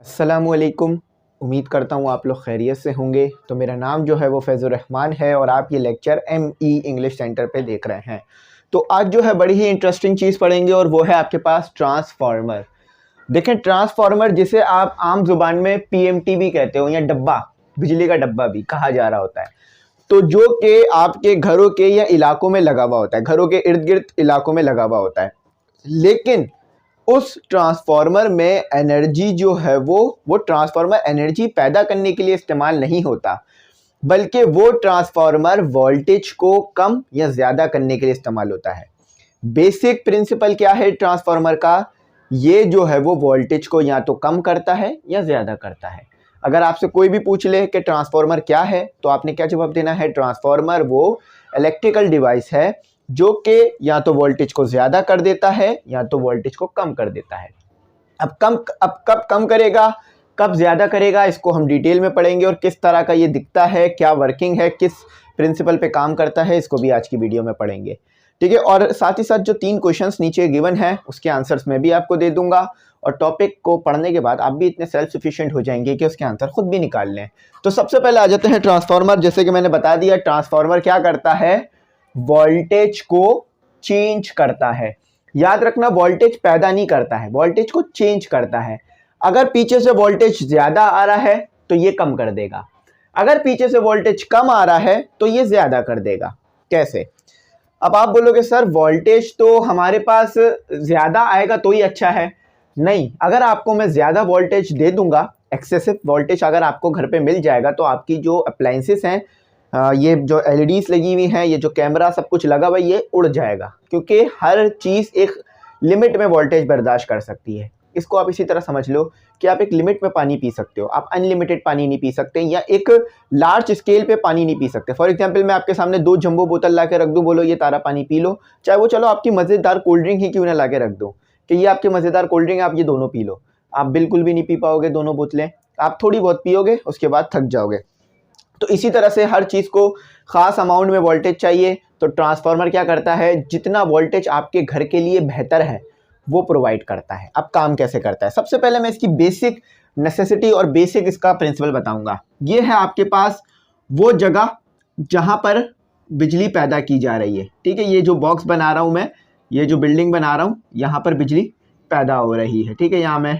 अस्सलामुअलैकुम। उम्मीद करता हूँ आप लोग खैरियत से होंगे। तो मेरा नाम जो है वो फैज़ुर रहमान है और आप ये लेक्चर ME इंग्लिश सेंटर पे देख रहे हैं। तो आज जो है बड़ी ही इंटरेस्टिंग चीज़ पढ़ेंगे और वो है आपके पास ट्रांसफार्मर। देखें, ट्रांसफार्मर जिसे आप आम जुबान में PMT भी कहते हो या डब्बा, बिजली का डब्बा भी कहा जा रहा होता है, तो जो कि आपके घरों के या इलाकों में लगा हुआ होता है, घरों के इर्द गिर्द इलाकों में लगा हुआ होता है। लेकिन उस ट्रांसफार्मर में एनर्जी जो है वो ट्रांसफार्मर एनर्जी पैदा करने के लिए इस्तेमाल नहीं होता, बल्कि वो ट्रांसफार्मर वोल्टेज को कम या ज़्यादा करने के लिए इस्तेमाल होता है। बेसिक प्रिंसिपल क्या है ट्रांसफार्मर का? ये जो है वो वोल्टेज को या तो कम करता है या ज़्यादा करता है। अगर आपसे कोई भी पूछ ले कि ट्रांसफार्मर क्या है, तो आपने क्या जवाब देना है? ट्रांसफार्मर वो इलेक्ट्रिकल डिवाइस है जो कि या तो वोल्टेज को ज़्यादा कर देता है या तो वोल्टेज को कम कर देता है। अब कब कम करेगा, कब ज़्यादा करेगा, इसको हम डिटेल में पढ़ेंगे और किस तरह का ये दिखता है, क्या वर्किंग है, किस प्रिंसिपल पे काम करता है, इसको भी आज की वीडियो में पढ़ेंगे। ठीक है, और साथ ही साथ जो 3 क्वेश्चंस नीचे गिवन है उसके आंसर्स मैं भी आपको दे दूंगा और टॉपिक को पढ़ने के बाद आप भी इतने सेल्फ सफिशिएंट हो जाएंगे कि उसके आंसर खुद भी निकाल लें। तो सबसे पहले आ जाते हैं ट्रांसफार्मर। जैसे कि मैंने बता दिया, ट्रांसफार्मर क्या करता है? वोल्टेज को चेंज करता है। याद रखना, वोल्टेज पैदा नहीं करता है, वोल्टेज को चेंज करता है। अगर पीछे से वोल्टेज ज्यादा आ रहा है तो ये कम कर देगा, अगर पीछे से वोल्टेज कम आ रहा है तो ये ज्यादा कर देगा। कैसे? अब आप बोलोगे सर वोल्टेज तो हमारे पास ज्यादा आएगा तो ही अच्छा है। नहीं, अगर आपको मैं ज्यादा वोल्टेज दे दूंगा, एक्सेसिव वोल्टेज अगर आपको घर पे मिल जाएगा, तो आपकी जो अप्लायंसेस हैं, ये जो LEDs लगी हुई हैं, ये जो कैमरा सब कुछ लगा हुआ है, ये उड़ जाएगा, क्योंकि हर चीज़ एक लिमिट में वोल्टेज बर्दाश्त कर सकती है। इसको आप इसी तरह समझ लो कि आप एक लिमिट में पानी पी सकते हो, आप अनलिमिटेड पानी नहीं पी सकते या एक लार्ज स्केल पे पानी नहीं पी सकते। फॉर एग्जांपल, मैं आपके सामने 2 जंबो बोतल ला के रख दूँ, बोलो ये तारा पानी पी लो, चाहे वो चलो आपकी मज़ेदार कोल्ड ड्रिंक ही क्यों ना ला के रख दो कि ये आपकी मज़ेदार कोल्ड ड्रिंक, आप ये दोनों पी लो। आप बिल्कुल भी नहीं पी पाओगे दोनों बोतलें, आप थोड़ी बहुत पियोगे, उसके बाद थक जाओगे। तो इसी तरह से हर चीज़ को ख़ास अमाउंट में वोल्टेज चाहिए। तो ट्रांसफार्मर क्या करता है? जितना वोल्टेज आपके घर के लिए बेहतर है वो प्रोवाइड करता है। अब काम कैसे करता है? सबसे पहले मैं इसकी बेसिक नेसेसिटी और बेसिक इसका प्रिंसिपल बताऊंगा। ये है आपके पास वो जगह जहां पर बिजली पैदा की जा रही है। ठीक है, ये जो बॉक्स बना रहा हूं मैं, ये जो बिल्डिंग बना रहा हूं, यहाँ पर बिजली पैदा हो रही है। ठीक है, यहाँ मैं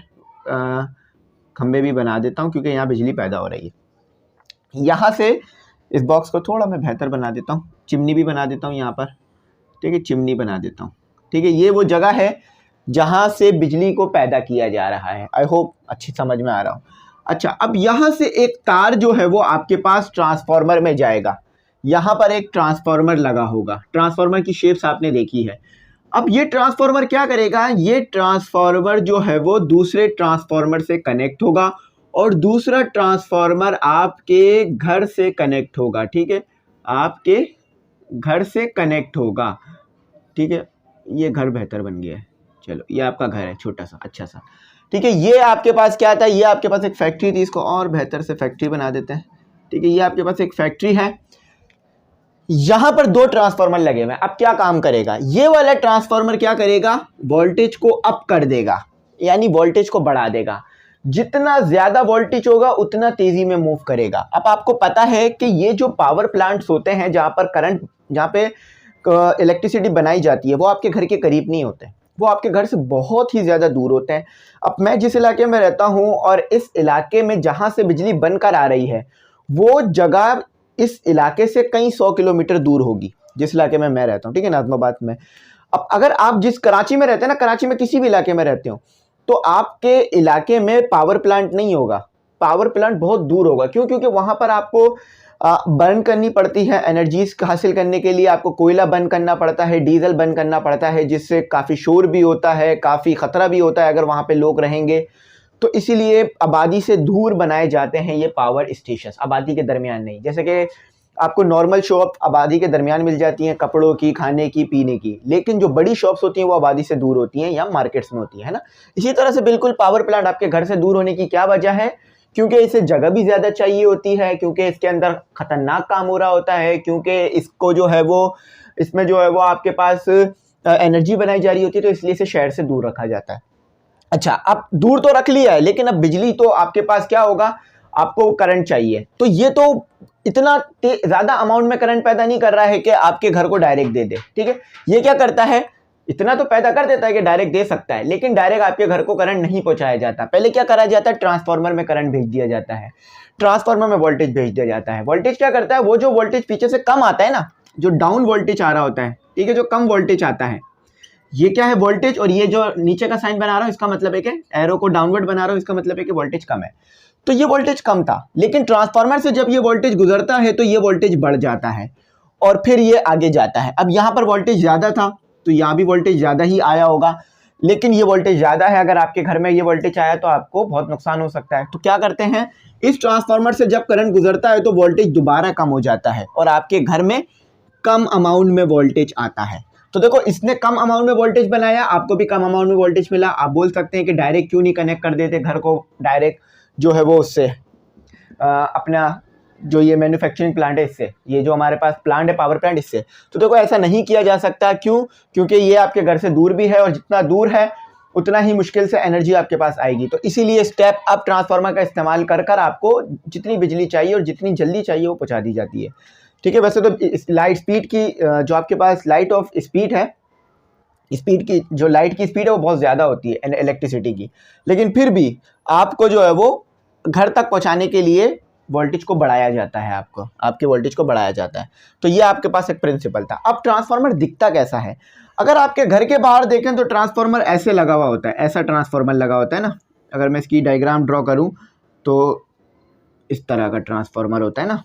खंबे भी बना देता हूँ क्योंकि यहाँ बिजली पैदा हो रही है। यहाँ से इस बॉक्स को थोड़ा मैं बेहतर बना देता हूँ, चिमनी भी बना देता हूँ यहाँ पर। ठीक है, चिमनी बना देता हूँ। ठीक है, ये वो जगह है जहाँ से बिजली को पैदा किया जा रहा है। आई होप अच्छी समझ में आ रहा हूँ। अच्छा, अब यहाँ से एक तार जो है वो आपके पास ट्रांसफार्मर में जाएगा। यहाँ पर एक ट्रांसफार्मर लगा होगा, ट्रांसफार्मर की शेप्स आपने देखी है। अब ये ट्रांसफार्मर क्या करेगा? ये ट्रांसफार्मर जो है वो दूसरे ट्रांसफार्मर से कनेक्ट होगा और दूसरा ट्रांसफार्मर आपके घर से कनेक्ट होगा। ठीक है, आपके घर से कनेक्ट होगा। ठीक है, ये घर बेहतर बन गया है। चलो, ये आपका घर है, छोटा सा अच्छा सा। ठीक है, ये आपके पास क्या आता है? ये आपके पास एक फैक्ट्री थी, इसको और बेहतर से फैक्ट्री बना देते हैं। ठीक है, ये आपके पास एक फैक्ट्री है, यहां पर 2 ट्रांसफार्मर लगे हुए हैं। अब क्या काम करेगा? ये वाला ट्रांसफार्मर क्या करेगा? वोल्टेज को अप कर देगा, यानी वोल्टेज को बढ़ा देगा। जितना ज्यादा वोल्टेज होगा उतना तेजी में मूव करेगा। अब आपको पता है कि ये जो पावर प्लांट्स होते हैं, जहां पर करंट, जहां पे इलेक्ट्रिसिटी बनाई जाती है, वो आपके घर के करीब नहीं होते, वो आपके घर से बहुत ही ज्यादा दूर होते हैं। अब मैं जिस इलाके में रहता हूं और इस इलाके में जहां से बिजली बनकर आ रही है, वो जगह इस इलाके से कई 100 किलोमीटर दूर होगी, जिस इलाके में मैं रहता हूँ। ठीक है, नाज़िमाबाद में। अब अगर आप जिस कराची में रहते हैं ना, कराची में किसी भी इलाके में रहते हो, तो आपके इलाके में पावर प्लांट नहीं होगा, पावर प्लांट बहुत दूर होगा। क्यों? क्योंकि वहां पर आपको बर्न करनी पड़ती है एनर्जीज हासिल करने के लिए। आपको कोयला बर्न करना पड़ता है, डीजल बर्न करना पड़ता है, जिससे काफ़ी शोर भी होता है, काफ़ी ख़तरा भी होता है अगर वहाँ पे लोग रहेंगे। तो इसीलिए आबादी से दूर बनाए जाते हैं ये पावर स्टेशन, आबादी के दरमियान नहीं। जैसे कि आपको नॉर्मल शॉप आबादी के दरमियान मिल जाती हैं, कपड़ों की, खाने की, पीने की, लेकिन जो बड़ी शॉप्स होती हैं वो आबादी से दूर होती हैं या मार्केट्स में होती है ना। इसी तरह से बिल्कुल पावर प्लांट आपके घर से दूर होने की क्या वजह है? क्योंकि इसे जगह भी ज़्यादा चाहिए होती है, क्योंकि इसके अंदर ख़तरनाक काम हो रहा होता है, क्योंकि इसको जो है वो, इसमें जो है वो आपके पास एनर्जी बनाई जा रही होती है, तो इसलिए इसे शहर से दूर रखा जाता है। अच्छा, अब दूर तो रख लिया है, लेकिन अब बिजली तो आपके पास क्या होगा, आपको करंट चाहिए। तो ये तो इतना ज़्यादा अमाउंट में करंट पैदा नहीं कर रहा है कि आपके घर को डायरेक्ट दे दे, ठीक है। ये क्या करता है, इतना तो पैदा कर देता है कि डायरेक्ट दे सकता है, लेकिन डायरेक्ट आपके घर को करंट नहीं पहुंचाया जाता। पहले क्या करा जाता है, ट्रांसफार्मर में करंट भेज दिया जाता है, ट्रांसफार्मर में वोल्टेज भेज दिया जाता है। वोल्टेज क्या करता है, वो जो वोल्टेज पीछे से कम आता है ना, जो डाउन वोल्टेज आ रहा होता है, ठीक है, जो कम वोल्टेज आता है, ये क्या है वोल्टेज, और ये जो नीचे का साइन बना रहा हूं इसका मतलब है कि एरो को डाउनवर्ड बना रहा हूं, इसका मतलब है कि वोल्टेज कम है। तो ये वोल्टेज कम था, लेकिन ट्रांसफार्मर से जब ये वोल्टेज गुजरता है तो ये वोल्टेज बढ़ जाता है और फिर ये आगे जाता है। अब यहाँ पर वोल्टेज ज़्यादा था तो यहाँ भी वोल्टेज ज़्यादा ही आया होगा, लेकिन ये वोल्टेज ज़्यादा है, अगर आपके घर में ये वोल्टेज आया तो आपको बहुत नुकसान हो सकता है। तो क्या करते हैं, इस ट्रांसफार्मर से जब करंट गुजरता है तो वोल्टेज दोबारा कम हो जाता है और आपके घर में कम अमाउंट में वोल्टेज आता है। तो देखो, इसने कम अमाउंट में वोल्टेज बनाया, आपको भी कम अमाउंट में वोल्टेज मिला। आप बोल सकते हैं कि डायरेक्ट क्यों नहीं कनेक्ट कर देते घर को, डायरेक्ट जो है वो उससे अपना जो ये मैन्युफैक्चरिंग प्लांट है इससे, ये जो हमारे पास प्लांट है पावर प्लांट, इससे। तो देखो, ऐसा नहीं किया जा सकता, क्यों, क्योंकि ये आपके घर से दूर भी है और जितना दूर है उतना ही मुश्किल से एनर्जी आपके पास आएगी। तो इसीलिए स्टेप अप ट्रांसफार्मर का इस्तेमाल कर कर आपको जितनी बिजली चाहिए और जितनी जल्दी चाहिए वो पहुंचा दी जाती है, ठीक है। वैसे तो लाइट स्पीड की जो आपके पास लाइट ऑफ स्पीड है, स्पीड की जो लाइट की स्पीड है वो बहुत ज़्यादा होती है इलेक्ट्रिसिटी की, लेकिन फिर भी आपको जो है वो घर तक पहुंचाने के लिए वोल्टेज को बढ़ाया जाता है, आपके वोल्टेज को बढ़ाया जाता है। तो ये आपके पास एक प्रिंसिपल था। अब ट्रांसफार्मर दिखता कैसा है, अगर आपके घर के बाहर देखें तो ट्रांसफार्मर ऐसे लगा हुआ होता है, ऐसा ट्रांसफार्मर लगा होता है ना। अगर मैं इसकी डायग्राम ड्रॉ करूँ तो इस तरह का ट्रांसफार्मर होता है ना,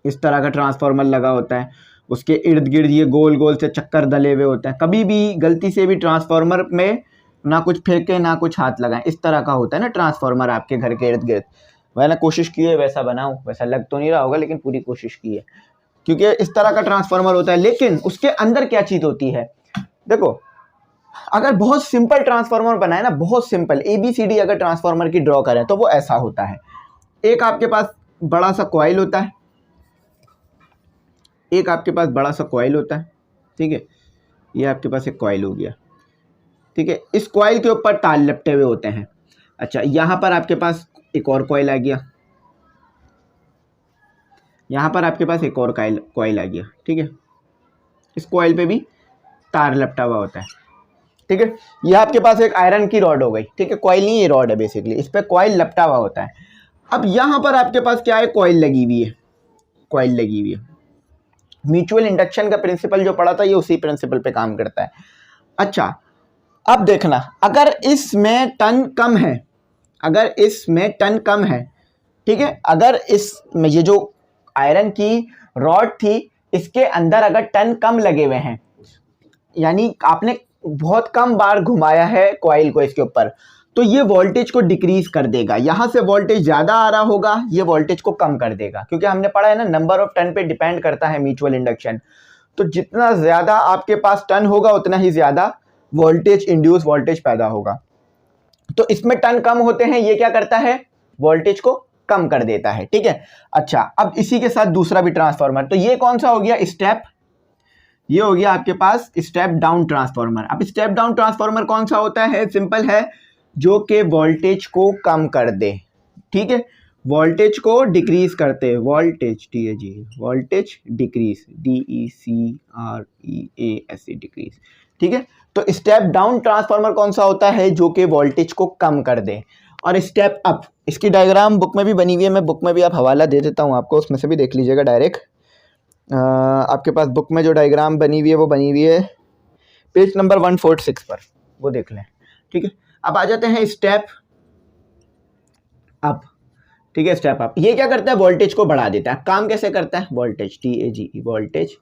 इस तरह का ट्रांसफार्मर लगा होता है, उसके इर्द गिर्द ये गोल गोल से चक्कर डले हुए होते हैं। कभी भी गलती से भी ट्रांसफार्मर में ना कुछ फेंके ना कुछ हाथ लगाएं, इस तरह का होता है ना ट्रांसफार्मर आपके घर के इर्द गिर्द। मैंने कोशिश की है वैसा बनाऊं, वैसा लग तो नहीं रहा होगा लेकिन पूरी कोशिश की है, क्योंकि इस तरह का ट्रांसफार्मर होता है। लेकिन उसके अंदर क्या चीज़ होती है, देखो, अगर बहुत सिंपल ट्रांसफार्मर बनाए ना, बहुत सिंपल ABCD अगर ट्रांसफार्मर की ड्रॉ करें तो वो ऐसा होता है। एक आपके पास बड़ा सा कॉइल होता है, एक आपके पास बड़ा सा कॉइल होता है, ठीक है, ये आपके पास एक कॉइल हो गया, ठीक है। इस कॉइल के ऊपर तार लपटे हुए होते हैं। अच्छा, यहाँ पर आपके पास एक और कॉइल आ गया, यहाँ पर आपके पास एक और कॉइल आ गया, ठीक है। इस कॉइल पे भी तार लपटा हुआ होता है, ठीक है। ये आपके पास एक आयरन की रॉड हो गई, ठीक है, कॉइल नहीं, ये रॉड है बेसिकली, इस पे कॉइल लपटा हुआ होता है। अब यहाँ पर आपके पास क्या है, कॉइल लगी हुई है, कॉइल लगी हुई है। म्यूचुअल इंडक्शन का प्रिंसिपल जो पढ़ा था ये उसी प्रिंसिपल पे काम करता है। अच्छा, अब देखना, अगर इसमें टन कम है, अगर इसमें टन कम है, ठीक है, अगर इसमें ये जो आयरन की रॉड थी इसके अंदर अगर टन कम लगे हुए हैं, यानी आपने बहुत कम बार घुमाया है कॉइल को इसके ऊपर, तो ये वोल्टेज को डिक्रीज कर देगा। यहाँ से वोल्टेज ज़्यादा आ रहा होगा, ये वोल्टेज को कम कर देगा, क्योंकि हमने पढ़ा है ना नंबर ऑफ टर्न पे डिपेंड करता है म्यूचुअल इंडक्शन। तो जितना ज़्यादा आपके पास टर्न होगा उतना ही ज़्यादा वोल्टेज, इंड्यूस वोल्टेज पैदा होगा। तो इसमें टर्न कम होते हैं, ये क्या करता है, वोल्टेज को कम कर देता है, ठीक है। अच्छा, अब इसी के साथ दूसरा भी ट्रांसफार्मर, तो ये कौन सा हो गया, स्टेप, ये हो गया आपके पास स्टेप डाउन ट्रांसफार्मर। अब स्टेप डाउन ट्रांसफार्मर कौन सा होता है, सिंपल है, जो कि वोल्टेज को कम कर दे, ठीक है, वोल्टेज को डिक्रीज करते, voltage TAG, voltage decrease, DECREAS, decrease, ठीक है। तो स्टेप डाउन ट्रांसफार्मर कौन सा होता है, जो कि वोल्टेज को कम कर दे। और स्टेप अप, इसकी डायग्राम बुक में भी बनी हुई है, मैं बुक में भी आप हवाला दे देता हूँ आपको, उसमें से भी देख लीजिएगा डायरेक्ट। आपके पास बुक में जो डायग्राम बनी हुई है वो बनी हुई है पेज नंबर 146 पर, वो देख लें, ठीक है। अब आ जाते हैं स्टेप अप, ठीक है, स्टेप अप ये क्या करता है, वोल्टेज को बढ़ा देता है। काम कैसे करता है, voltage TAGE, voltage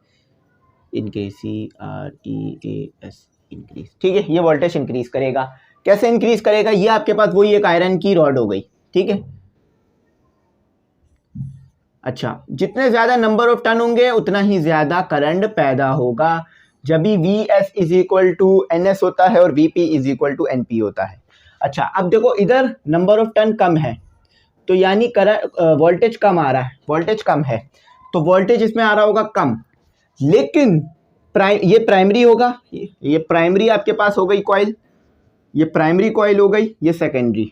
increase, CREAS, increase, ठीक है, ये वोल्टेज इंक्रीज करेगा। कैसे इंक्रीज करेगा, ये आपके पास वही एक आयरन की रॉड हो गई, ठीक है। अच्छा, जितने ज्यादा नंबर ऑफ टर्न होंगे उतना ही ज्यादा करंट पैदा होगा। जब भी VS is equal to NS होता है और VP is equal to NP होता है। अच्छा, अब देखो इधर नंबर ऑफ टर्न कम है तो यानी करंट, वोल्टेज कम आ रहा है, वोल्टेज कम है तो वोल्टेज इसमें आ रहा होगा कम, लेकिन ये प्राइमरी होगा, ये प्राइमरी आपके पास हो गई कॉइल, ये प्राइमरी कॉइल हो गई, ये सेकेंडरी।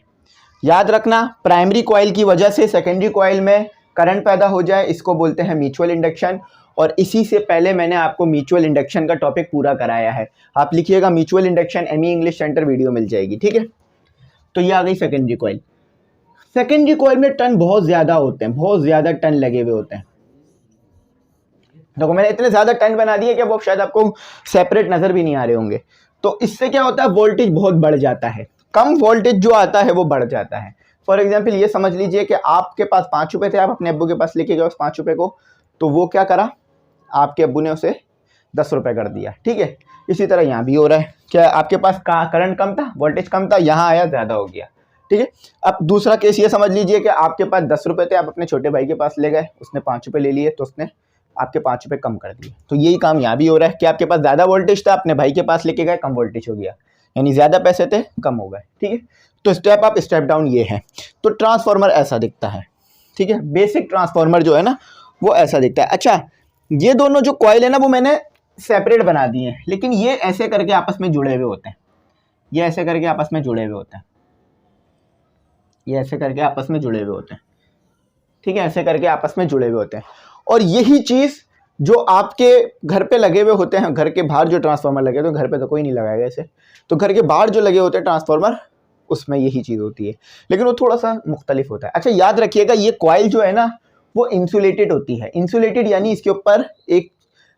याद रखना, प्राइमरी कॉइल की वजह से सेकेंडरी कॉइल में करंट पैदा हो जाए, इसको बोलते हैं म्यूचुअल इंडक्शन। और इसी से पहले मैंने आपको म्यूचुअल इंडक्शन का टॉपिक पूरा कराया है। आप लिखिएगा mutual induction, ME English centre, video मिल जाएगी, ठीक है। तो ये आ गई सेकेंडरी कॉइल। सेकेंडरी कॉइल में टर्न बहुत ज़्यादा होते हैं, बहुत ज़्यादा टर्न लगे हुए होते हैं। देखो मैंने इतने ज़्यादा टर्न बना दिए कि वो शायद आपको सेपरेट नज़र भी नहीं आ रहे होंगे। तो इससे क्या होता है, वोल्टेज बहुत बढ़ जाता है, कम वोल्टेज जो आता है वो बढ़ जाता है। फॉर एग्जाम्पल ये समझ लीजिए कि आपके पास 5 रुपये थे, आप अपने अब्बू के पास लेके गए उस 5 रुपये को, तो वो क्या करा, आपके अब्बू ने उसे 10 रुपये कर दिया, ठीक है। इसी तरह यहाँ भी हो रहा है, क्या आपके पास करंट कम था, वोल्टेज कम था, यहाँ आया ज़्यादा हो गया, ठीक है। अब दूसरा केस ये समझ लीजिए कि आपके पास 10 रुपये थे, आप अपने छोटे भाई के पास ले गए, उसने 5 रुपये ले लिए, तो उसने आपके 5 रुपये कम कर दिए। तो यही काम यहाँ भी हो रहा है कि आपके पास ज़्यादा वोल्टेज था, अपने भाई के पास लेके गए, कम वोल्टेज हो गया, यानी ज़्यादा पैसे थे कम हो गए, ठीक है। तो स्टेप अप स्टेप डाउन ये है। तो ट्रांसफार्मर ऐसा दिखता है, ठीक है। बेसिक ट्रांसफार्मर जो है ना वो ऐसा दिखता है। अच्छा, ये दोनों जो कॉइल है ना वो मैंने सेपरेट बना दिए हैं, लेकिन ये ऐसे करके आपस में जुड़े हुए होते हैं, ये ऐसे करके आपस में जुड़े हुए होते हैं, ये ऐसे करके आपस में जुड़े हुए होते हैं, ठीक है, ऐसे करके आपस में जुड़े हुए होते हैं। और यही चीज़ जो आपके घर पे लगे हुए होते हैं, घर के बाहर जो ट्रांसफार्मर लगे होते हैं, घर पे तो कोई नहीं लगाएगा ऐसे, तो घर के बाहर जो लगे होते हैं ट्रांसफार्मर, उसमें यही चीज़ होती है, लेकिन वो थोड़ा सा मुख्तलिफ होता है। अच्छा याद रखिएगा, ये कॉइल जो है ना वो इंसुलेटेड होती है। इंसुलेटेड यानी इसके ऊपर एक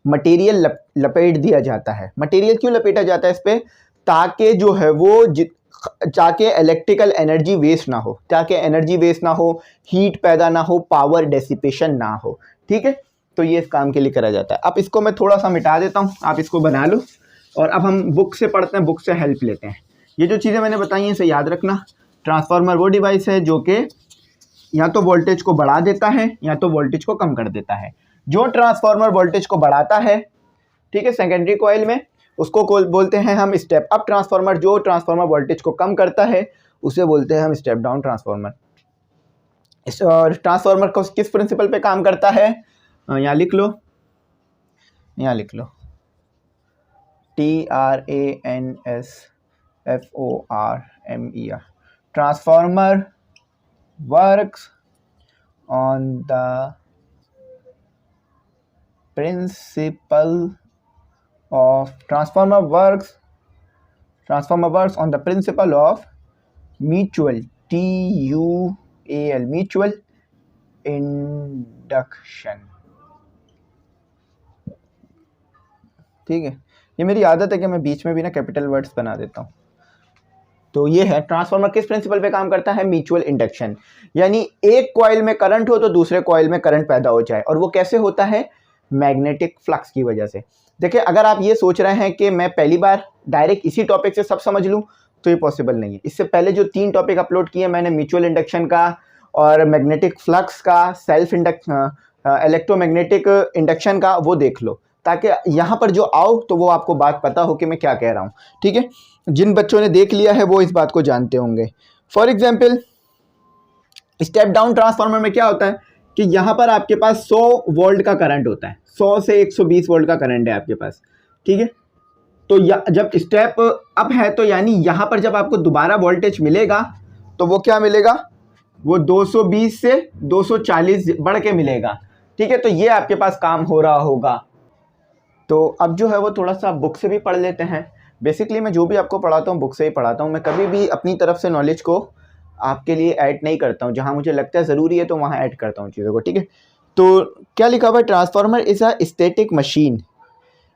मटेरियल लपेट दिया जाता है। मटेरियल क्यों लपेटा जाता है इस पर, ताकि जो है वो ताकि इलेक्ट्रिकल एनर्जी वेस्ट ना हो, ताकि एनर्जी वेस्ट ना हो, हीट पैदा ना हो, पावर डेसिपेशन ना हो, ठीक है। तो ये इस काम के लिए करा जाता है। अब इसको मैं थोड़ा सा मिटा देता हूँ, आप इसको बना लो, और अब हम बुक से पढ़ते हैं, बुक से हेल्प लेते हैं। ये जो चीज़ें मैंने बताई हैं इसे याद रखना। ट्रांसफार्मर वो डिवाइस है जो कि या तो वोल्टेज को बढ़ा देता है या तो वोल्टेज को कम कर देता है। जो ट्रांसफार्मर वोल्टेज को बढ़ाता है, ठीक है, सेकेंडरी कॉइल में, उसको बोलते हैं हम स्टेप अप ट्रांसफार्मर। जो ट्रांसफार्मर वोल्टेज को कम करता है उसे बोलते हैं हम स्टेप डाउन ट्रांसफार्मर। और ट्रांसफार्मर को किस प्रिंसिपल पे काम करता है, यहाँ लिख लो, यहाँ लिख लो, TRANSFORMER। Transformer works on the principle of transformer works on the principle of mutual mutual induction, ठीक है। ये मेरी आदत है कि मैं बीच में भी ना कैपिटल वर्ड्स बना देता हूँ। तो ये है ट्रांसफार्मर किस प्रिंसिपल पे काम करता है, म्यूचुअल इंडक्शन, यानी एक कॉइल में करंट हो तो दूसरे कॉइल में करंट पैदा हो जाए। और वो कैसे होता है, मैग्नेटिक फ्लक्स की वजह से। देखिए अगर आप ये सोच रहे हैं कि मैं पहली बार डायरेक्ट इसी टॉपिक से सब समझ लूँ, तो ये पॉसिबल नहीं है। इससे पहले जो 3 टॉपिक अपलोड किए मैंने, म्यूचुअल इंडक्शन का और मैग्नेटिक फ्लक्स का, सेल्फ इलेक्ट्रोमैग्नेटिक इंडक्शन का, वो देख लो, ताकि यहाँ पर जो आओ तो वो आपको बात पता हो कि मैं क्या कह रहा हूँ, ठीक है। जिन बच्चों ने देख लिया है वो इस बात को जानते होंगे। For example step down transformer में क्या होता है कि यहाँ पर आपके पास 100 वोल्ट का करंट होता है, 100 से 120 वोल्ट का करंट है आपके पास, ठीक है। तो जब स्टेप अप है तो यानी यहाँ पर जब आपको दोबारा वोल्टेज मिलेगा तो वो क्या मिलेगा, वो 220 से 240 बढ़ के मिलेगा, ठीक है। तो ये आपके पास काम हो रहा होगा। तो अब जो है वो थोड़ा सा बुक से भी पढ़ लेते हैं। बेसिकली मैं जो भी आपको पढ़ाता हूँ बुक से ही पढ़ाता हूँ। मैं कभी भी अपनी तरफ से नॉलेज को आपके लिए ऐड नहीं करता हूँ, जहाँ मुझे लगता है ज़रूरी है तो वहाँ ऐड करता हूँ चीज़ों को, ठीक है। तो क्या लिखा हुआ है, transformer is a static machine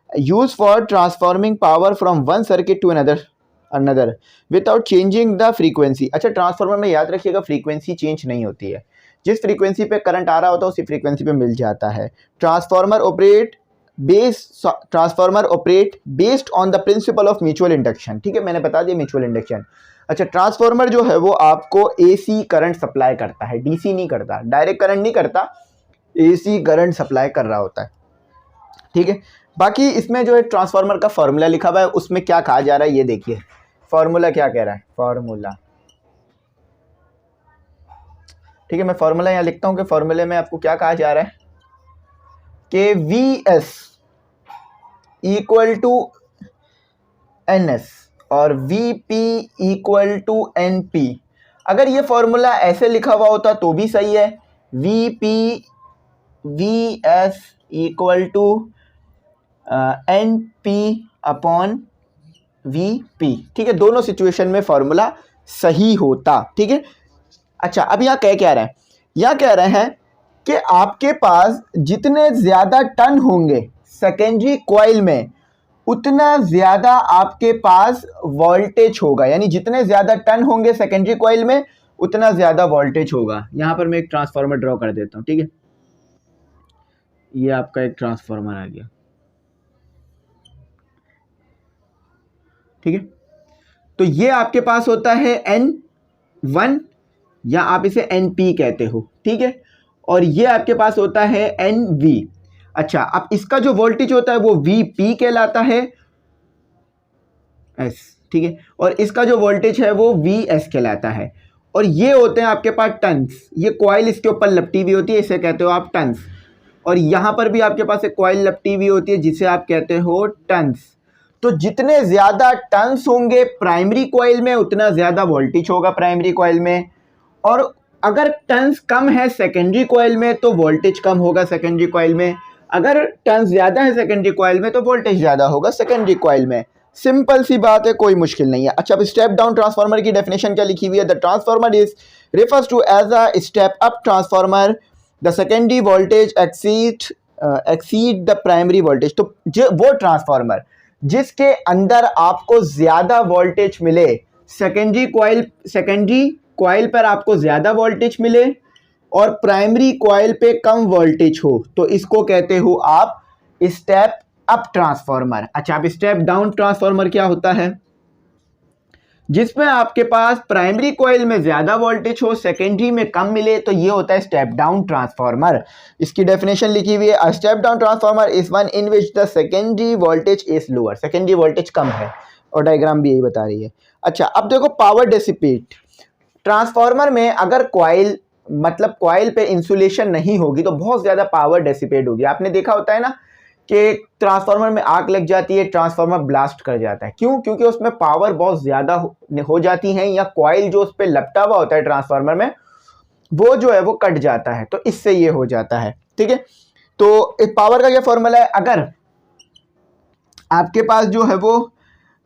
use for transforming power from one circuit to another without changing the frequency. अच्छा, ट्रांसफार्मर में याद रखिएगा फ्रीक्वेंसी चेंज नहीं होती है, जिस फ्रीक्वेंसी पे करंट आ रहा होता है उसी फ्रीक्वेंसी पे मिल जाता है। Transformer operate based on the principle of mutual induction, ठीक है, मैंने बता दिया म्यूचुअल इंडक्शन। अच्छा, ट्रांसफार्मर जो है वो आपको एसी करंट सप्लाई करता है, डीसी नहीं करता, डायरेक्ट करंट नहीं करता, एसी करंट सप्लाई कर रहा होता है, ठीक है। बाकी इसमें जो है ट्रांसफार्मर का फॉर्मूला लिखा हुआ है, उसमें क्या कहा जा रहा है ये देखिए। फॉर्मूला क्या कह रहा है, फॉर्मूला, ठीक है, मैं फॉर्मूला यहाँ लिखता हूँ कि फॉर्मूले में आपको क्या कहा जा रहा है कि V S equal to N S, और V P equal to N P. अगर ये फॉर्मूला ऐसे लिखा हुआ होता तो भी सही है, V P V S equal to N P upon V P, ठीक है, दोनों सिचुएशन में फॉर्मूला सही होता, ठीक है। अच्छा, अब यहाँ क्या रहे हैं, यहाँ कह रहे हैं कि आपके पास जितने ज़्यादा टर्न होंगे सेकेंडरी कॉइल में उतना ज़्यादा आपके पास वोल्टेज होगा, यानी जितने ज़्यादा टर्न होंगे सेकेंडरी कॉइल में उतना ज़्यादा वोल्टेज होगा। यहाँ पर मैं एक ट्रांसफार्मर ड्रॉ कर देता हूँ, ठीक है, ये आपका एक ट्रांसफार्मर आ गया, ठीक है। तो ये आपके पास होता है N1 या आप इसे NP कहते हो, ठीक है, और ये आपके पास होता है NV। अच्छा, अब इसका जो वोल्टेज होता है वो VP कहलाता है, S, ठीक है, और इसका जो वोल्टेज है वो VS कहलाता है। और ये होते हैं आपके पास टर्न्स, ये कॉइल इसके ऊपर लपटी हुई होती है, इसे कहते हो आप टर्न्स। और यहाँ पर भी आपके पास एक कॉइल लपटी हुई होती है जिसे आप कहते हो टर्न्स। तो जितने ज़्यादा टर्न्स होंगे प्राइमरी कॉइल में उतना ज़्यादा वोल्टेज होगा प्राइमरी कॉइल में, और अगर टर्न्स कम है सेकेंडरी कॉइल में तो वोल्टेज कम होगा सेकेंडरी कॉइल में, अगर टर्न्स ज़्यादा है सेकेंडरी कॉइल में तो वोल्टेज ज़्यादा होगा सेकेंडरी कॉइल में। सिंपल सी बात है, कोई मुश्किल नहीं है। अच्छा, अब स्टेप डाउन ट्रांसफार्मर की डेफिनेशन क्या लिखी हुई है, the transformer is refers to as a step up transformer, the secondary voltage exceed the primary voltage. तो जो वो ट्रांसफार्मर जिसके अंदर आपको ज़्यादा वोल्टेज मिले, सेकेंडरी कॉइल पर आपको ज़्यादा वोल्टेज मिले और प्राइमरी कॉइल पे कम वोल्टेज हो, तो इसको कहते हो आप स्टेप अप ट्रांसफार्मर। अच्छा, अब स्टेप डाउन ट्रांसफार्मर क्या होता है, जिसमें आपके पास प्राइमरी कॉइल में ज़्यादा वोल्टेज हो सेकेंडरी में कम मिले, तो ये होता है स्टेप डाउन ट्रांसफार्मर। इसकी डेफिनेशन लिखी हुई है, a step down transformer is one in which the secondary voltage is lower, secondary voltage कम है, और डायग्राम भी यही बता रही है। अच्छा, अब देखो पावर डेसिपेट ट्रांसफार्मर में अगर कॉइल कॉइल पे इंसुलेशन नहीं होगी तो बहुत ज़्यादा पावर डेसिपेट होगी। आपने देखा होता है ना कि ट्रांसफार्मर में आग लग जाती है, ट्रांसफार्मर ब्लास्ट कर जाता है, क्यों? क्योंकि उसमें पावर बहुत ज़्यादा हो जाती है, या कॉइल जो उस पर लपटा हुआ होता है ट्रांसफार्मर में वो जो है वो कट जाता है, तो इससे ये हो जाता है, ठीक है। तो इस पावर का क्या फॉर्मूला है, अगर आपके पास जो है वो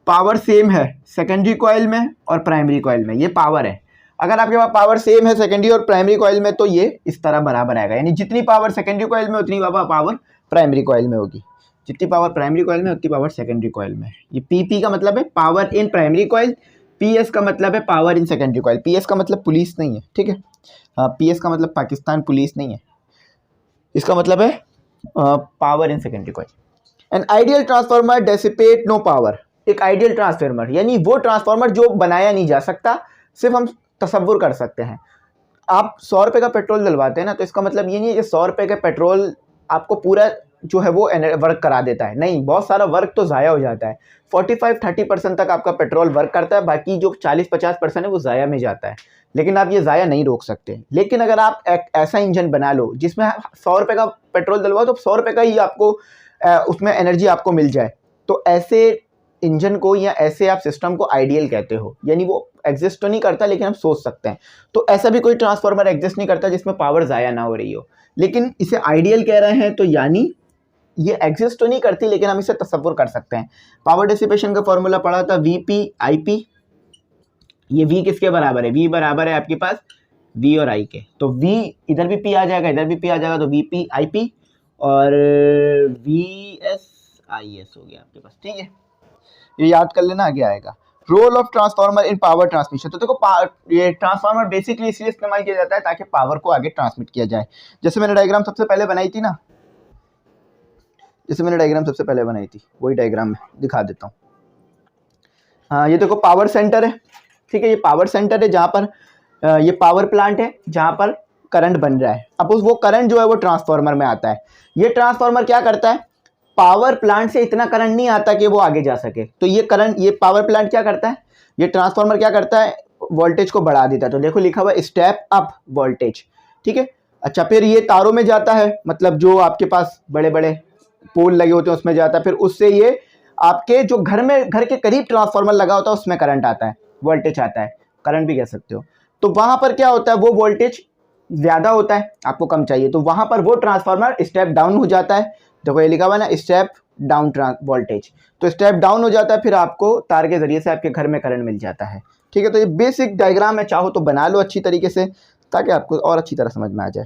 पावर सेम है सेकेंडरी कॉइल में और प्राइमरी कॉइल में, ये पावर है, अगर आपके पास पावर सेम है सेकेंडरी और प्राइमरी कॉइल में तो ये इस तरह बराबर आएगा, यानी जितनी पावर सेकेंडरी कॉइल में उतनी पावर प्राइमरी कॉइल में होगी, जितनी पावर प्राइमरी कॉइल में उतनी पावर सेकेंडरी कॉइल में। ये पी का मतलब है power in primary coil, PS का मतलब है power in secondary coil. PS का मतलब पुलिस नहीं है, ठीक है, हाँ, PS का मतलब पाकिस्तान पुलिस नहीं है, इसका मतलब है power in secondary coil. An ideal transformer dissipate no power, एक आइडियल ट्रांसफार्मर यानी वो ट्रांसफार्मर जो बनाया नहीं जा सकता, सिर्फ हम तसव्वुर कर सकते हैं। आप 100 रुपये का पेट्रोल डलवाते हैं ना, तो इसका मतलब ये नहीं है कि 100 रुपये का पेट्रोल आपको पूरा जो है वो वर्क करा देता है, नहीं, बहुत सारा वर्क तो ज़ाया हो जाता है। 45-30% तक आपका पेट्रोल वर्क करता है, बाकी जो 40-50% है वो ज़ाया में जाता है, लेकिन आप ये ज़ाया नहीं रोक सकते। लेकिन अगर आप एक ऐसा इंजन बना लो जिसमें 100 रुपये का पेट्रोल डलवाओ तो 100 रुपये का ही आपको उसमें एनर्जी आपको मिल जाए, तो ऐसे इंजन को या ऐसे आप सिस्टम को आइडियल कहते हो, यानी वो एग्जिस्ट तो नहीं करता लेकिन हम सोच सकते हैं। तो ऐसा भी कोई ट्रांसफार्मर एग्जिस्ट नहीं करता जिसमें पावर ज़ाया ना हो रही हो, लेकिन इसे आइडियल कह रहे हैं, तो यानी ये एग्जिस्ट तो नहीं करती लेकिन हम इसे तसव्वुर कर सकते हैं। पावर डिसिपेशन का फॉर्मूला पढ़ा था VP IP, ये V किसके बराबर है, V बराबर है आपके पास V और I के, तो V इधर भी P आ जाएगा, इधर भी P आ जाएगा, तो VP IP और VS IS हो गया आपके पास, ठीक है, ये याद कर लेना, आगे आएगा। Role of transformer in power transmission, तो देखो ये ट्रांसफार्मर बेसिकली इसलिए इस्तेमाल किया जाता है ताकि पावर को आगे ट्रांसमिट किया जाए। जैसे मैंने डायग्राम सबसे पहले बनाई थी ना, वही डायग्राम में दिखा देता हूँ। हाँ, ये देखो पावर सेंटर है, ठीक है, ये पावर सेंटर है जहाँ पर ये पावर प्लांट है जहाँ पर करंट बन रहा है। अब वो करंट जो है वो ट्रांसफार्मर में आता है। ये ट्रांसफार्मर क्या करता है, पावर प्लांट से इतना करंट नहीं आता कि वो आगे जा सके, तो ये पावर प्लांट क्या करता है, ये ट्रांसफार्मर क्या करता है, वोल्टेज को बढ़ा देता है। तो देखो लिखा हुआ स्टेप अप वोल्टेज, ठीक है। अच्छा, फिर ये तारों में जाता है, मतलब जो आपके पास बड़े बड़े पोल लगे होते हैं उसमें जाता है, फिर उससे ये आपके जो घर के करीब ट्रांसफार्मर लगा होता है उसमें करंट आता है, वोल्टेज आता है, करंट भी कह सकते हो। तो वहां पर क्या होता है, वो वोल्टेज ज्यादा होता है, आपको कम चाहिए, तो वहां पर वो ट्रांसफार्मर स्टेप डाउन हो जाता है। देखो ये लिखा हुआ है ना, स्टेप डाउन वोल्टेज, तो स्टेप डाउन हो जाता है, फिर आपको तार के जरिए से आपके घर में करंट मिल जाता है। ठीक है, तो ये बेसिक डायग्राम है, चाहो तो बना लो अच्छी तरीके से ताकि आपको और अच्छी तरह समझ में आ जाए।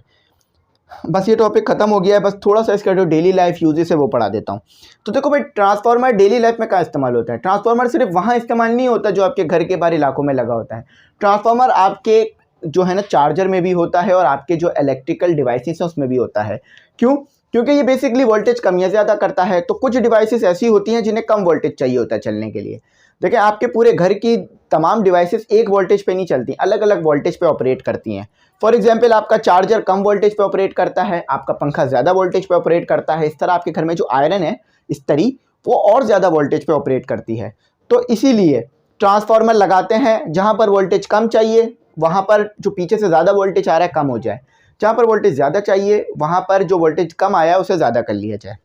बस ये टॉपिक खत्म हो गया है, बस थोड़ा सा इसका जो डेली लाइफ यूजेस है वो पढ़ा देता हूँ। तो देखो भाई, ट्रांसफार्मर डेली लाइफ में क्या इस्तेमाल होता है। ट्रांसफार्मर सिर्फ वहाँ इस्तेमाल नहीं होता जो आपके घर के बाहर इलाकों में लगा होता है। ट्रांसफार्मर आपके जो है ना चार्जर में भी होता है और आपके जो इलेक्ट्रिकल डिवाइसेस हैं उसमें भी होता है। क्यों? क्योंकि ये बेसिकली वोल्टेज कम या ज़्यादा करता है। तो कुछ डिवाइसेस ऐसी होती हैं जिन्हें कम वोल्टेज चाहिए होता है चलने के लिए। देखिए, आपके पूरे घर की तमाम डिवाइसेस एक वोल्टेज पे नहीं चलती, अलग अलग वोल्टेज पे ऑपरेट करती हैं। फॉर एग्जाम्पल, आपका चार्जर कम वोल्टेज पे ऑपरेट करता है, आपका पंखा ज़्यादा वोल्टेज पे ऑपरेट करता है। इस तरह आपके घर में जो आयरन है इस्त्री, वो और ज़्यादा वोल्टेज पे ऑपरेट करती है। तो इसीलिए ट्रांसफार्मर लगाते हैं, जहाँ पर वोल्टेज कम चाहिए वहाँ पर जो पीछे से ज़्यादा वोल्टेज आ रहा है कम हो जाए, जहाँ पर वोल्टेज ज़्यादा चाहिए वहाँ पर जो वोल्टेज कम आया है उसे ज़्यादा कर लिया जाए।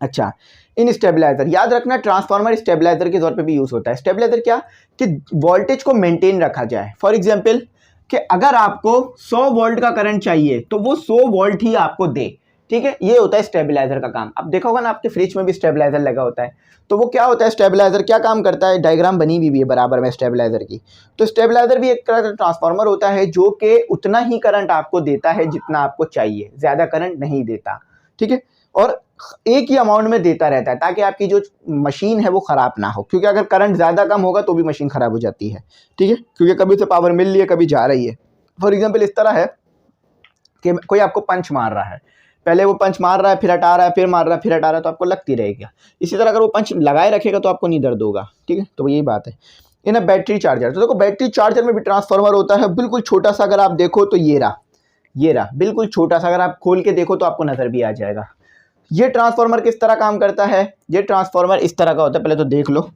अच्छा, इन स्टेबलाइजर याद रखना, ट्रांसफार्मर स्टेबलाइजर के तौर पे भी यूज़ होता है। स्टेबलाइजर क्या, कि वोल्टेज को मेंटेन रखा जाए। फॉर एग्जांपल, कि अगर आपको 100 वोल्ट का करंट चाहिए तो वो 100 वोल्ट ही आपको दे। ठीक है, ये होता है स्टेबलाइजर का काम। अब देखा होगा ना, आपके फ्रिज में भी स्टेबलाइजर लगा होता है। तो वो क्या होता है, स्टेबलाइजर क्या काम करता है, डायग्राम बनी हुई भी है बराबर में स्टेबलाइजर की। तो स्टेबलाइजर भी एक तरह का ट्रांसफार्मर होता है जो कि उतना ही करंट आपको देता है जितना आपको चाहिए, ज़्यादा करंट नहीं देता। ठीक है, और एक ही अमाउंट में देता रहता है ताकि आपकी जो मशीन है वो ख़राब ना हो, क्योंकि अगर करंट ज़्यादा कम होगा तो भी मशीन ख़राब हो जाती है। ठीक है, क्योंकि कभी उसे पावर मिल रही है, कभी जा रही है। फॉर एग्जांपल, इस तरह है कि कोई आपको पंच मार रहा है, पहले वो पंच मार रहा है, फिर हटा रहा है, फिर मार रहा है, फिर हटा रहा है, तो आपको लगती रहेगी। इसी तरह अगर वो पंच लगाए रखेगा तो आपको नहीं दर्द होगा। ठीक है, तो यही बात है। इन अ बैटरी चार्जर, तो देखो बैटरी चार्जर में भी ट्रांसफार्मर होता है, बिल्कुल छोटा सा। अगर आप देखो तो ये रहा बिल्कुल छोटा सा, अगर आप खोल के देखो तो आपको नज़र भी आ जाएगा। ये ट्रांसफार्मर किस तरह काम करता है, ये ट्रांसफार्मर इस तरह का होता है, पहले तो देख लो।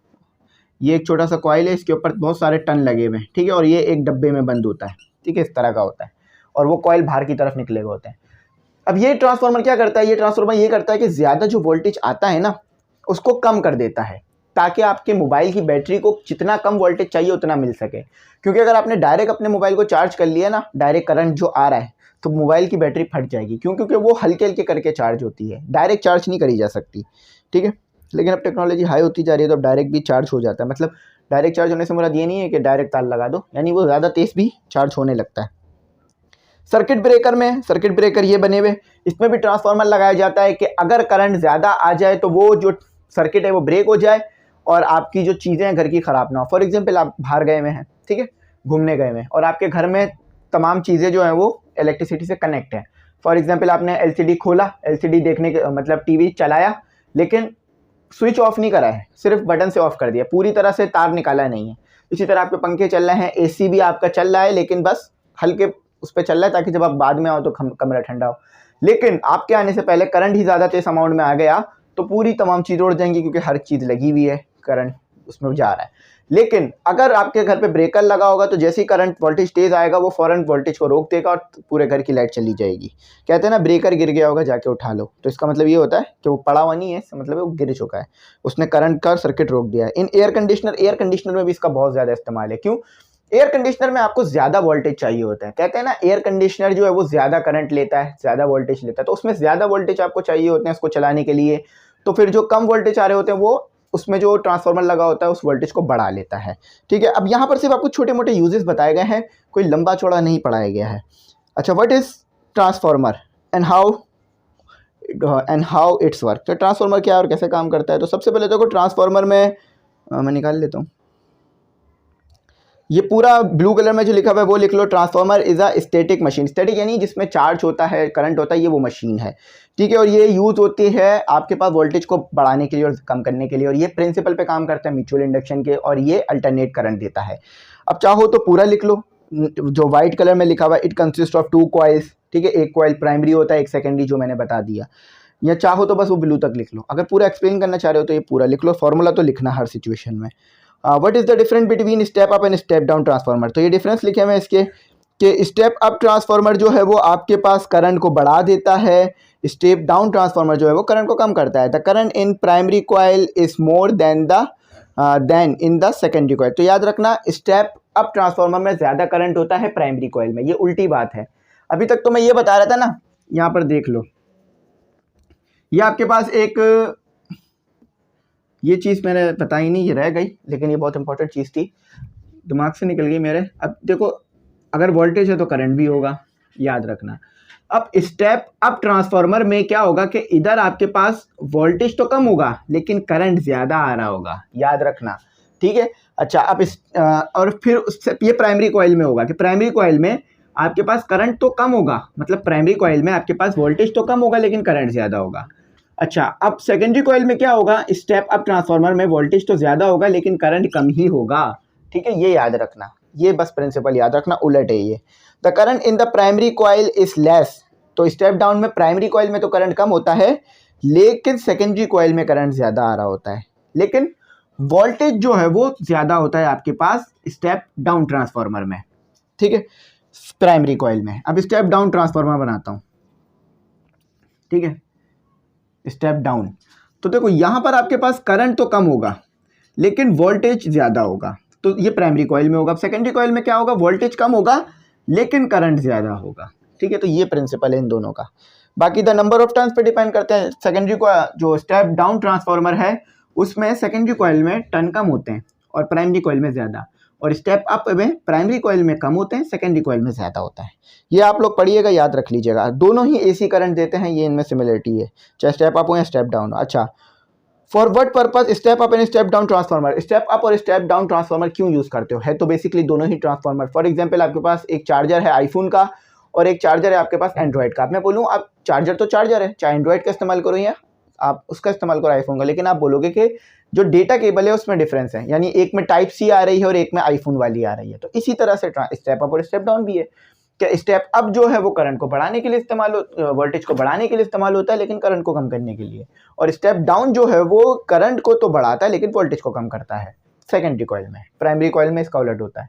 ये एक छोटा सा कॉइल है, इसके ऊपर बहुत सारे टन लगे हुए हैं। ठीक है, और ये एक डब्बे में बंद होता है। ठीक है, इस तरह का होता है, और वो कॉइल बाहर की तरफ निकले हुए होते हैं। अब ये ट्रांसफार्मर क्या करता है, ये ट्रांसफार्मर ये करता है कि ज़्यादा जो वोल्टेज आता है ना उसको कम कर देता है, ताकि आपके मोबाइल की बैटरी को जितना कम वोल्टेज चाहिए उतना मिल सके। क्योंकि अगर आपने डायरेक्ट अपने मोबाइल को चार्ज कर लिया ना, डायरेक्ट करंट जो आ रहा है, तो मोबाइल की बैटरी फट जाएगी। क्यों? क्योंकि वो हल्के हल्के करके चार्ज होती है, डायरेक्ट चार्ज नहीं करी जा सकती। ठीक है, लेकिन अब टेक्नोलॉजी हाई होती जा रही है तो अब डायरेक्ट भी चार्ज हो जाता है। मतलब डायरेक्ट चार्ज होने से मुराद ये नहीं है कि डायरेक्ट तार लगा दो, यानी वो ज़्यादा तेज़ भी चार्ज होने लगता है। सर्किट ब्रेकर में, सर्किट ब्रेकर ये बने हुए, इसमें भी ट्रांसफार्मर लगाया जाता है कि अगर करंट ज़्यादा आ जाए तो वो जो सर्किट है वो ब्रेक हो जाए और आपकी जो चीज़ें हैं घर की ख़राब ना हो। फॉर एग्जांपल, आप बाहर गए हुए हैं, ठीक है, घूमने गए हुए हैं, और आपके घर में तमाम चीज़ें जो हैं वो इलेक्ट्रिसिटी से कनेक्ट हैं। फॉर एग्जांपल, आपने एलसीडी खोला, एलसीडी देखने के मतलब टीवी चलाया, लेकिन स्विच ऑफ नहीं करा है, सिर्फ बटन से ऑफ कर दिया, पूरी तरह से तार निकाला नहीं है। इसी तरह आपके पंखे चल रहे हैं, एसी भी आपका चल रहा है, लेकिन बस हल्के उस पर चल रहा है ताकि जब आप बाद में आओ तो कमरा ठंडा हो। लेकिन आपके आने से पहले करंट ही ज़्यादा तेज अमाउंट में आ गया तो पूरी तमाम चीज़ें उड़ जाएंगी, क्योंकि हर चीज़ लगी हुई है, करंट उसमें जा रहा है। लेकिन अगर आपके घर पे ब्रेकर लगा होगा तो जैसे ही करंट वोल्टेज तेज आएगा वो फ़ौरन वोल्टेज को रोक देगा और पूरे घर की लाइट चली जाएगी। कहते हैं ना, ब्रेकर गिर गया होगा जाके उठा लो, तो इसका मतलब ये होता है कि वो पड़ा हुआ नहीं है, इसका मतलब है वो गिर चुका है, उसने करंट का सर्किट रोक दिया है। इन एयर कंडीशनर में भी इसका बहुत ज़्यादा इस्तेमाल है। क्यों? एयर कंडीशनर में आपको ज़्यादा वोल्टेज चाहिए होता है। कहते हैं ना, एयर कंडीशनर जो है वो ज़्यादा करंट लेता है, ज़्यादा वोल्टेज लेता है, तो उसमें ज़्यादा वोल्टेज आपको चाहिए होते हैं उसको चलाने के लिए। तो फिर जो कम वोल्टेज आ रहे होते हैं वो उसमें जो ट्रांसफार्मर लगा होता है उस वोल्टेज को बढ़ा लेता है। ठीक है, अब यहाँ पर सिर्फ आपको छोटे मोटे यूजेस बताए गए हैं, कोई लंबा चौड़ा नहीं पढ़ाया गया है। अच्छा, what is transformer and how it's work. तो ट्रांसफार्मर क्या है और कैसे काम करता है। तो सबसे पहले देखो, ट्रांसफार्मर में मैं निकाल लेता हूँ, ये पूरा ब्लू कलर में जो लिखा हुआ है वो लिख लो। Transformer is a static machine, static यानी जिसमें चार्ज होता है, करंट होता है, ये वो मशीन है। ठीक है, और ये यूज़ होती है आपके पास वोल्टेज को बढ़ाने के लिए और कम करने के लिए, और ये प्रिंसिपल पे काम करता है म्यूचुअल इंडक्शन के, और ये अल्टरनेट करंट देता है। अब चाहो तो पूरा लिख लो, जो वाइट कलर में लिखा हुआ है, इट कंसिस्ट ऑफ 2 कॉइल्स। ठीक है, एक कॉइल प्राइमरी होता है, एक सेकेंडरी, जो मैंने बता दिया। या चाहो तो बस वो ब्लू तक लिख लो। अगर पूरा एक्सप्लेन करना चाह रहे हो तो ये पूरा लिख लो, फॉर्मूला तो लिखना हर सिचुएशन में। What is the difference between step up and step down transformer. तो ये डिफरेंस लिखे हुए इसके कि स्टेप अप ट्रांसफार्मर जो है वो आपके पास करंट को बढ़ा देता है, स्टेप डाउन ट्रांसफार्मर जो है वो करंट को कम करता है। The current in primary coil is more then in the secondary coil. तो याद रखना स्टेप अप ट्रांसफार्मर में ज़्यादा करंट होता है प्राइमरी कॉइल में, ये उल्टी बात है। अभी तक तो मैं ये बता रहा था ना, यहाँ पर देख लो, ये आपके पास एक, ये चीज़ मैंने बताई नहीं, ये रह गई, लेकिन ये बहुत इंपॉर्टेंट चीज़ थी, दिमाग से निकल गई मेरे। अब देखो, अगर वोल्टेज है तो करंट भी होगा, याद रखना। अब स्टेप अप ट्रांसफार्मर में क्या होगा कि इधर आपके पास वोल्टेज तो कम होगा लेकिन करंट ज़्यादा आ रहा होगा, याद रखना, ठीक है। अच्छा, अब और फिर ये प्राइमरी कॉइल में होगा कि प्राइमरी कॉइल में आपके पास करंट तो कम होगा, मतलब प्राइमरी कॉइल में आपके पास वोल्टेज तो कम होगा लेकिन करंट ज़्यादा होगा। अच्छा, अब सेकेंडरी कॉइल में क्या होगा, स्टेप अप ट्रांसफार्मर में वोल्टेज तो ज़्यादा होगा लेकिन करंट कम ही होगा, ठीक है। ये याद रखना, ये बस प्रिंसिपल याद रखना, उलट है ये। The current in the primary coil is less, तो स्टेप डाउन में प्राइमरी कॉइल में तो करंट कम होता है लेकिन सेकेंडरी कॉइल में करंट ज़्यादा आ रहा होता है, लेकिन वोल्टेज जो है वो ज़्यादा होता है आपके पास स्टेप डाउन ट्रांसफार्मर में, ठीक है, प्राइमरी कॉइल में। अब स्टेप डाउन ट्रांसफार्मर बनाता हूँ, ठीक है, स्टेप डाउन। तो देखो यहाँ पर आपके पास करंट तो कम होगा लेकिन वोल्टेज ज़्यादा होगा, तो ये प्राइमरी कॉइल में होगा। सेकेंडरी कॉइल में क्या होगा, वोल्टेज कम होगा लेकिन करंट ज़्यादा होगा, ठीक है। तो ये प्रिंसिपल है इन दोनों का। बाकी द नंबर ऑफ टर्न्स पे डिपेंड करते हैं। सेकेंडरी को जो स्टेप डाउन ट्रांसफार्मर है उसमें सेकेंडरी कॉइल में टर्न कम होते हैं और प्राइमरी कॉइल में ज़्यादा, और स्टेप अप में प्राइमरी कॉइल में कम होते हैं, सेकेंडरी कॉइल में ज़्यादा होता है। ये आप लोग पढ़िएगा, याद रख लीजिएगा, दोनों ही एसी करंट देते हैं, ये इनमें सिमिलरिटी है, चाहे स्टेप अप हो या स्टेप डाउन हो। अच्छा, for what purpose step up and step down transformer, step up और स्टेप डाउन ट्रांसफार्मर क्यों यूज़ करते हो, है तो बेसिकली दोनों ही ट्रांसफार्मर। फॉर एग्जांपल आपके पास एक चार्जर है आईफोन का और एक चार्जर है आपके पास एंड्रॉइड का। मैं बोलूँ आप चार्जर तो चार्जर है, चाहे एंड्रॉइड का इस्तेमाल करो या आप उसका इस्तेमाल करो आईफोन का, लेकिन आप बोलोगे कि जो डेटा केबल है उसमें डिफरेंस है, यानी एक में टाइप सी आ रही है और एक में आईफोन वाली आ रही है। तो इसी तरह से स्टेप अप और स्टेप डाउन भी है कि स्टेप अप जो है वो करंट को बढ़ाने के लिए इस्तेमाल, वोल्टेज को बढ़ाने के लिए इस्तेमाल होता है लेकिन करंट को कम करने के लिए, और स्टेप डाउन जो है वो करंट को तो बढ़ाता है लेकिन वोल्टेज को कम करता है सेकेंडरी कॉइल में। प्राइमरी कॉइल में इसका उलट होता है।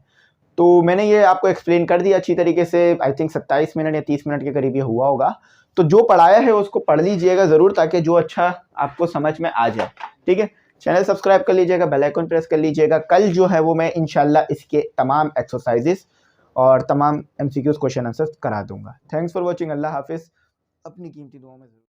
तो मैंने ये आपको एक्सप्लेन कर दिया अच्छी तरीके से, आई थिंक 27 मिनट या 30 मिनट के करीब ये हुआ होगा। तो जो पढ़ाया है उसको पढ़ लीजिएगा ज़रूर, ताकि जो अच्छा आपको समझ में आ जाए, ठीक है। चैनल सब्सक्राइब कर लीजिएगा, बेल आइकन प्रेस कर लीजिएगा। कल जो है वो मैं इंशाल्लाह इसके तमाम एक्सरसाइजेस और तमाम MCQs क्वेश्चन आंसर करा दूंगा। थैंक्स फॉर वॉचिंग, अल्लाह हाफिज़, अपनी कीमती दुआओं में